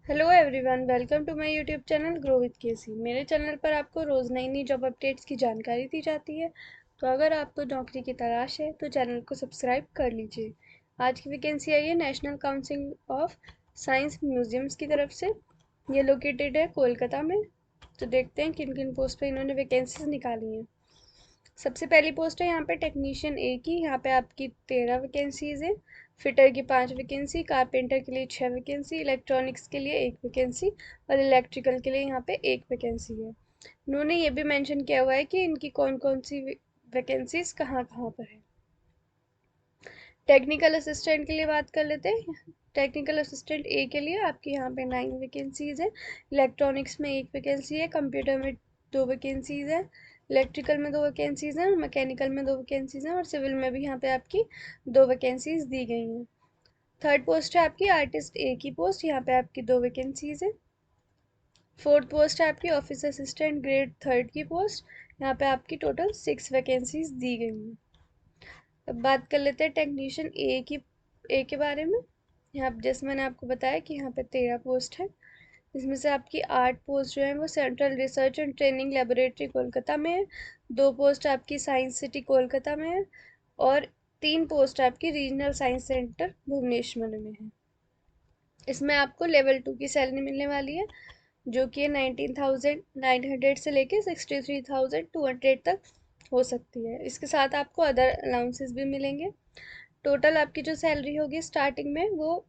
Hello everyone, welcome to my YouTube channel grow with KC. मेरे channel पर आपको रोज़ नई नई जॉब अपडेट्स की जानकारी दी जाती है। तो अगर आपको नौकरी की तलाश है तो चैनल को सब्सक्राइब कर लीजिए। आज की वैकेंसी आई है national council of science museums की तरफ से। ये लोकेटेड है कोलकाता में। तो देखते हैं किन किन पोस्ट पे इन्होंने वैकेंसीज निकाली हैं। सबसे पहली पोस्ट है यहाँ पे टेक्नीशियन ए की। यहाँ पे आपकी 13 वैकेंसीज हैं। फिटर की 5 वैकेंसी, कारपेंटर के लिए 6 वैकेंसी, इलेक्ट्रॉनिक्स के लिए 1 वैकेंसी और इलेक्ट्रिकल के लिए यहाँ पे 1 वैकेंसी है। उन्होंने ये भी मेंशन किया हुआ है कि इनकी कौन कौन सी वैकेंसीज कहाँ कहाँ पर है। टेक्निकल असिस्टेंट के लिए बात कर लेते हैं। टेक्निकल असिस्टेंट ए के लिए आपके यहाँ पे 9 वैकेंसीज है। इलेक्ट्रॉनिक्स में 1 वैकेंसी है, कंप्यूटर में 2 वैकेंसीज है, इलेक्ट्रिकल में 2 वैकेंसीज हैं, मैकेनिकल में 2 वैकेंसीज हैं और सिविल में भी यहाँ पे आपकी 2 वैकेंसीज दी गई हैं। थर्ड पोस्ट है आपकी आर्टिस्ट ए की पोस्ट। यहाँ पे आपकी 2 वैकेंसीज है। फोर्थ पोस्ट है आपकी ऑफिस असिस्टेंट ग्रेड 3 की पोस्ट। यहाँ पे आपकी टोटल 6 वैकेंसीज दी गई हैं। अब बात कर लेते हैं टेक्नीशियन ए के बारे में। यहाँ जैसे मैंने आपको बताया कि यहाँ पे 13 पोस्ट है। इसमें से आपकी 8 पोस्ट जो है वो central research and training laboratory Kolkata में है। 2 पोस्ट आपकी साइंस सिटी कोलकाता में है और 3 पोस्ट आपकी रीजनल साइंस सेंटर भुवनेश्वर में है। इसमें आपको लेवल 2 की सैलरी मिलने वाली है, जो कि 19,900 से लेके 63,200 तक हो सकती है। इसके साथ आपको अदर अलाउंसेस भी मिलेंगे। टोटल आपकी जो सैलरी होगी स्टार्टिंग में वो,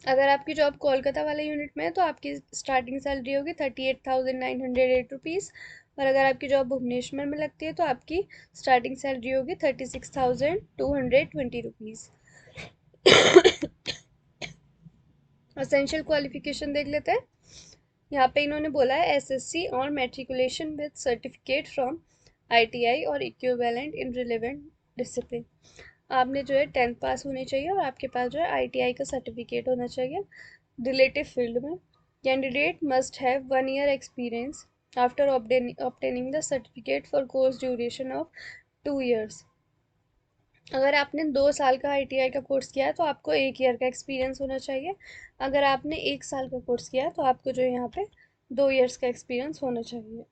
अगर आपकी जॉब कोलकाता वाले यूनिट में है तो आपकी स्टार्टिंग सैलरी होगी 38,908 रुपीज़। और अगर आपकी जॉब भुवनेश्वर में लगती है तो आपकी स्टार्टिंग सैलरी होगी 36,220 रुपीज़। असेंशियल क्वालिफिकेशन देख लेते हैं। यहाँ पे इन्होंने बोला है एसएससी और matriculation with certificate from ITI और इक्विवेलेंट इन रिलेवेंट डिसिप्लिन। आपने जो है 10th पास होनी चाहिए और आपके पास जो है आईटीआई का सर्टिफिकेट होना चाहिए रिलेटिव फील्ड में। Candidate must have 1 year experience after obtaining the certificate for course duration of 2 years। अगर आपने 2 साल का आईटीआई का कोर्स किया है तो आपको 1 year का एक्सपीरियंस होना चाहिए। अगर आपने 1 साल का कोर्स किया है तो आपको जो है यहाँ पे 2 years का एक्सपीरियंस होना चाहिए।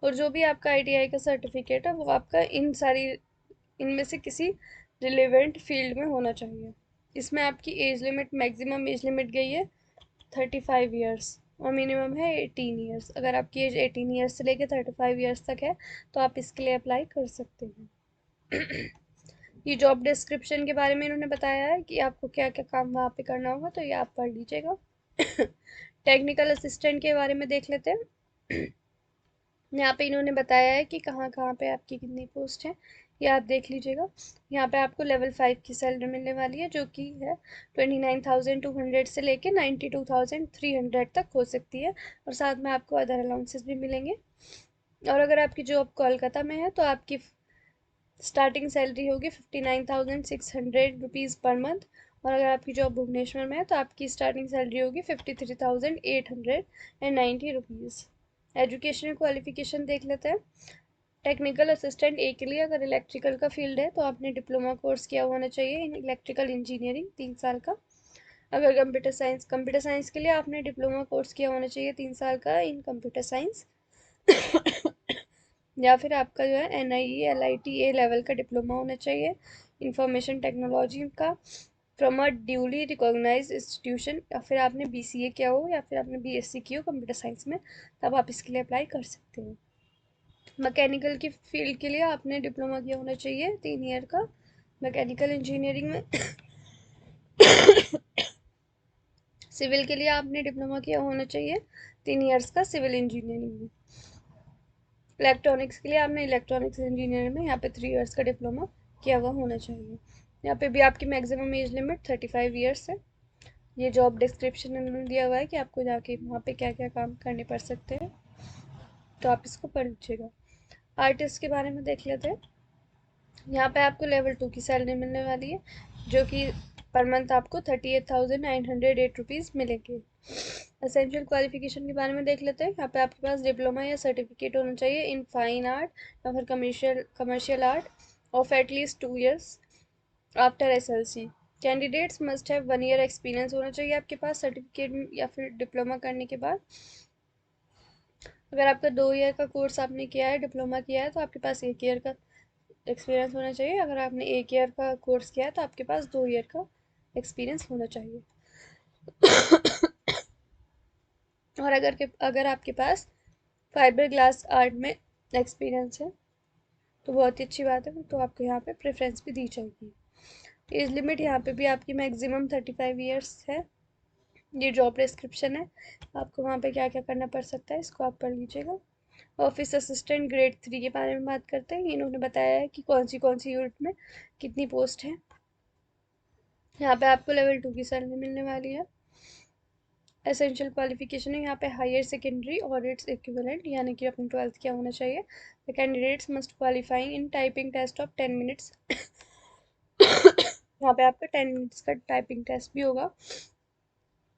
और जो भी आपका आईटीआई का सर्टिफिकेट है वो आपका इनमें से किसी रिलेवेंट फील्ड में होना चाहिए। इसमें आपकी age limit, maximum age limit गई है 35 years और मिनिमम है 18 years। अगर आपकी एज 18 years से लेकर 35 years तक है तो आप इसके लिए अप्लाई कर सकते हैं। ये जॉब डिस्क्रिप्शन के बारे में इन्होंने बताया है कि आपको क्या क्या काम वहाँ पे करना होगा, तो ये आप पढ़ लीजिएगा। टेक्निकल असिस्टेंट के बारे में देख लेते हैं। यहाँ पे इन्होंने बताया है कि कहाँ कहाँ पे आपकी कितनी पोस्ट है, ये आप देख लीजिएगा। यहाँ पे आपको लेवल 5 की सैलरी मिलने वाली है, जो कि है 29,200 से लेके 92,300 तक हो सकती है और साथ में आपको अदर अलाउंसेस भी मिलेंगे। और अगर आपकी जॉब कोलकाता में है तो आपकी स्टार्टिंग सैलरी होगी 59,600 रुपीज़ पर मंथ। और अगर आपकी जॉब भुवनेश्वर में है तो आपकी स्टार्टिंग सैलरी होगी 53,890 रुपीज़। एजुकेशनल क्वालिफिकेशन देख लेते हैं। टेक्निकल असिस्टेंट ए के लिए अगर इलेक्ट्रिकल का फील्ड है तो आपने डिप्लोमा कोर्स किया होना चाहिए इन इलेक्ट्रिकल इंजीनियरिंग 3 साल का। अगर कंप्यूटर साइंस के लिए आपने डिप्लोमा कोर्स किया होना चाहिए 3 साल का इन कंप्यूटर साइंस। या फिर आपका जो है NIE LIT ए लेवल का डिप्लोमा होना चाहिए इंफॉर्मेशन टेक्नोलॉजी का from a duly recognise institution, या फिर आपने BCA किया हो या फिर आपने BSc की हो कंप्यूटर साइंस में, तब आप इसके लिए अप्लाई कर सकते हो। मैकेनिकल की फील्ड के लिए आपने डिप्लोमा किया होना चाहिए 3 year का मैकेनिकल इंजीनियरिंग में। सिविल के लिए आपने डिप्लोमा किया होना चाहिए 3 years का सिविल इंजीनियरिंग में। इलेक्ट्रॉनिक्स के लिए आपने इलेक्ट्रॉनिक्स इंजीनियरिंग में यहाँ पे 3 years का डिप्लोमा किया हुआ होना चाहिए। यहाँ पे भी आपकी मैक्सिमम एज लिमिट 35 years है। ये जॉब डिस्क्रिप्शन इन्होंने दिया हुआ है कि आपको जाके वहाँ पे क्या क्या काम करने पड़ सकते हैं, तो आप इसको पढ़ लीजिएगा। आर्टिस्ट के बारे में देख लेते हैं। यहाँ पे आपको लेवल 2 की सैलरी मिलने वाली है, जो कि पर मंथ आपको 38,908 रुपीज़ मिलेंगे। असेंशियल क्वालिफिकेशन के बारे में देख लेते हैं। यहाँ पे आपके पास डिप्लोमा या सर्टिफिकेट होना चाहिए इन फाइन आर्ट या फिर commercial art of at least 2 years after SLC। Candidates must have 1 year experience होना चाहिए आपके पास सर्टिफिकेट या फिर डिप्लोमा करने के बाद। अगर आपका 2 ईयर का कोर्स आपने किया है, डिप्लोमा किया है, तो आपके पास 1 ईयर का एक्सपीरियंस होना चाहिए। अगर आपने 1 ईयर का कोर्स किया है तो आपके पास 2 ईयर का एक्सपीरियंस होना चाहिए। और अगर आपके पास फाइबर ग्लास आर्ट में एक्सपीरियंस है तो बहुत ही अच्छी बात है, तो आपको यहाँ पे प्रेफरेंस भी दी जाएगी। एज लिमिट यहाँ पे भी आपकी मैक्सिमम 35 ईयर्स है। ये जॉब डिस्क्रिप्शन है, आपको वहाँ पे क्या क्या करना पड़ सकता है इसको आप पढ़ लीजिएगा। ऑफिस असिस्टेंट ग्रेड 3 के बारे में बात करते हैं। इन्होंने बताया है कि कौन सी यूनिट में कितनी पोस्ट है। यहाँ पे आपको लेवल 2 की सैलरी मिलने वाली है। एसेंशियल क्वालिफिकेशन है यहाँ पे हायर सेकेंडरी और इट्स इक्विवेलेंट, यानी कि अपनी 12th क्या होना चाहिए। The candidates must qualifying in typing test of 10 minutes. यहाँ पे आपका 10 मिनट्स का टाइपिंग टेस्ट भी होगा।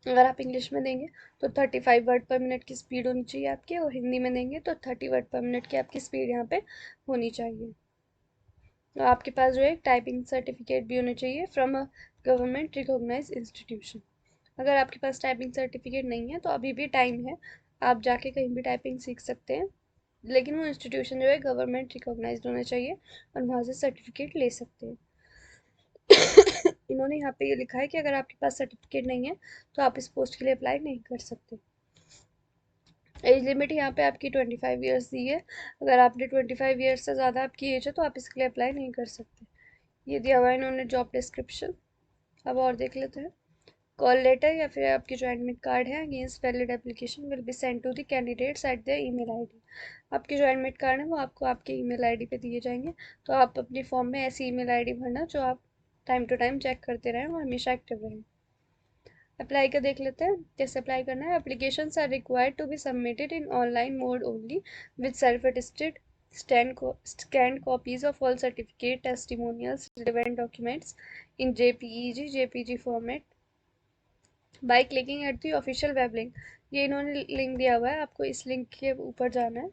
अगर आप इंग्लिश में देंगे तो 35 वर्ड पर मिनट की स्पीड होनी चाहिए आपकी, और हिंदी में देंगे तो 30 वर्ड पर मिनट की आपकी स्पीड यहाँ पे होनी चाहिए। तो आपके पास जो है टाइपिंग सर्टिफिकेट भी होना चाहिए from a government recognise institution. अगर आपके पास टाइपिंग सर्टिफिकेट नहीं है तो अभी भी टाइम है, आप जाके कहीं भी टाइपिंग सीख सकते हैं, लेकिन वो इंस्टीट्यूशन जो है गवर्नमेंट रिकॉग्नाइज्ड होना चाहिए और वहाँ से सर्टिफिकेट ले सकते हैं। इन्होंने यहाँ पे ये लिखा है कि अगर आपके पास सर्टिफिकेट नहीं है तो आप इस पोस्ट के लिए अप्लाई नहीं कर सकते। एज लिमिट यहाँ पे आपकी 25 ईयर्स दी है। अगर आपने 25 ईयर्स से ज़्यादा आपकी एज है तो आप इसके लिए अप्लाई नहीं कर सकते। ये दिया हुआ है इन्होंने जॉब डिस्क्रिप्शन। अब और देख लेते हैं। कॉल लेटर या फिर आपकी जो एडमिट कार्ड है against valid application will be send to the candidates at their email ID. आपके जो एडमिट कार्ड है वो आपको आपके ईमेल आईडी पे दिए जाएंगे, तो आप अपने फॉर्म में ऐसी ईमेल आईडी भरना जो आप टाइम टू टाइम चेक करते रहें और हमेशा एक्टिव रहें। अप्लाई का देख लेते हैं कैसे अप्लाई करना है। Application are required to be submitted in online mode only with self attested scanned copies of all certificate, testimonials, relevant documents in JPEG format by clicking at the official web link। ये इन्होंने link दिया हुआ है, आपको इस link के ऊपर जाना है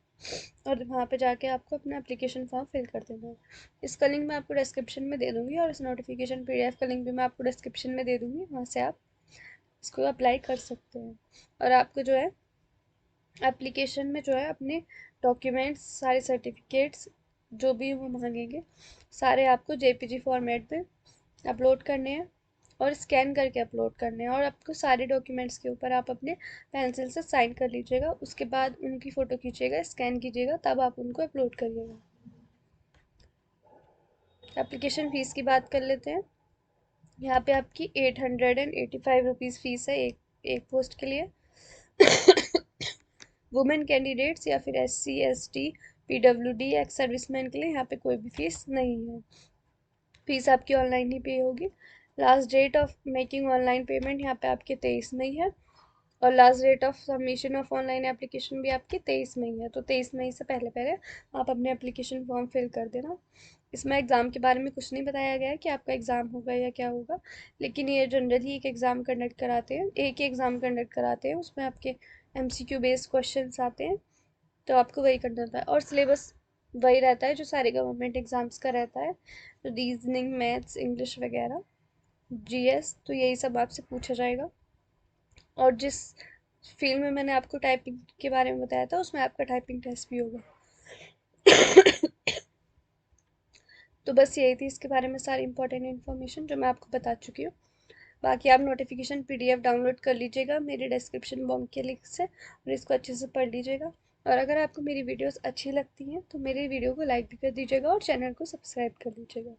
और वहाँ पे जाके आपको अपना एप्लीकेशन फॉर्म फिल कर देना है। इसका लिंक मैं आपको डिस्क्रिप्शन में दे दूँगी और इस नोटिफिकेशन PDF का लिंक भी मैं आपको डिस्क्रिप्शन में दे दूँगी, वहाँ से आप इसको अप्लाई कर सकते हैं। और आपको जो है एप्लीकेशन में जो है अपने डॉक्यूमेंट्स, सारे सर्टिफिकेट्स जो भी वो मांगेंगे सारे आपको JPG फॉर्मेट में अपलोड करने हैं और स्कैन करके अपलोड करने हैं। और आपको सारे डॉक्यूमेंट्स के ऊपर आप अपने पेंसिल से साइन कर लीजिएगा, उसके बाद उनकी फ़ोटो खींचिएगा, स्कैन कीजिएगा, तब आप उनको अपलोड करिएगा। एप्लीकेशन फ़ीस की बात कर लेते हैं। यहाँ पे आपकी 885 रुपीज़ फ़ीस है एक पोस्ट के लिए। वुमेन कैंडिडेट्स या फिर SC ST PWD ex serviceman के लिए यहाँ पे कोई भी फीस नहीं है। फीस आपकी ऑनलाइन ही पे होगी। Last date of making online payment यहाँ पे आपके 23 मई है, और last date of submission of online application भी आपकी 23 मई है। तो 23 मई से पहले पहले आप अपने एप्लीकेशन फॉर्म फिल कर देना। इसमें एग्ज़ाम के बारे में कुछ नहीं बताया गया है कि आपका एग्ज़ाम होगा या क्या होगा, लेकिन ये जनरली एक एग्ज़ाम कंडक्ट कराते हैं, एक ही एग्ज़ाम कंडक्ट कराते हैं, उसमें आपके MCQ बेस्ड क्वेश्चन आते हैं, तो आपको वही करना होता है। और सिलेबस वही रहता है जो सारे गवर्नमेंट एग्ज़ाम्स का रहता है, रीजनिंग, मैथ्स, इंग्लिश वगैरह, GS, तो यही सब आपसे पूछा जाएगा। और जिस फील्ड में मैंने आपको टाइपिंग के बारे में बताया था उसमें आपका टाइपिंग टेस्ट भी होगा। तो बस यही थी इसके बारे में सारी इंपॉर्टेंट इन्फॉर्मेशन जो मैं आपको बता चुकी हूँ। बाकी आप नोटिफिकेशन PDF डाउनलोड कर लीजिएगा मेरे डिस्क्रिप्शन बॉक्स के लिंक से और इसको अच्छे से पढ़ लीजिएगा। और अगर आपको मेरी वीडियोस अच्छी लगती हैं तो मेरे वीडियो को लाइक भी कर दीजिएगा और चैनल को सब्सक्राइब कर लीजिएगा।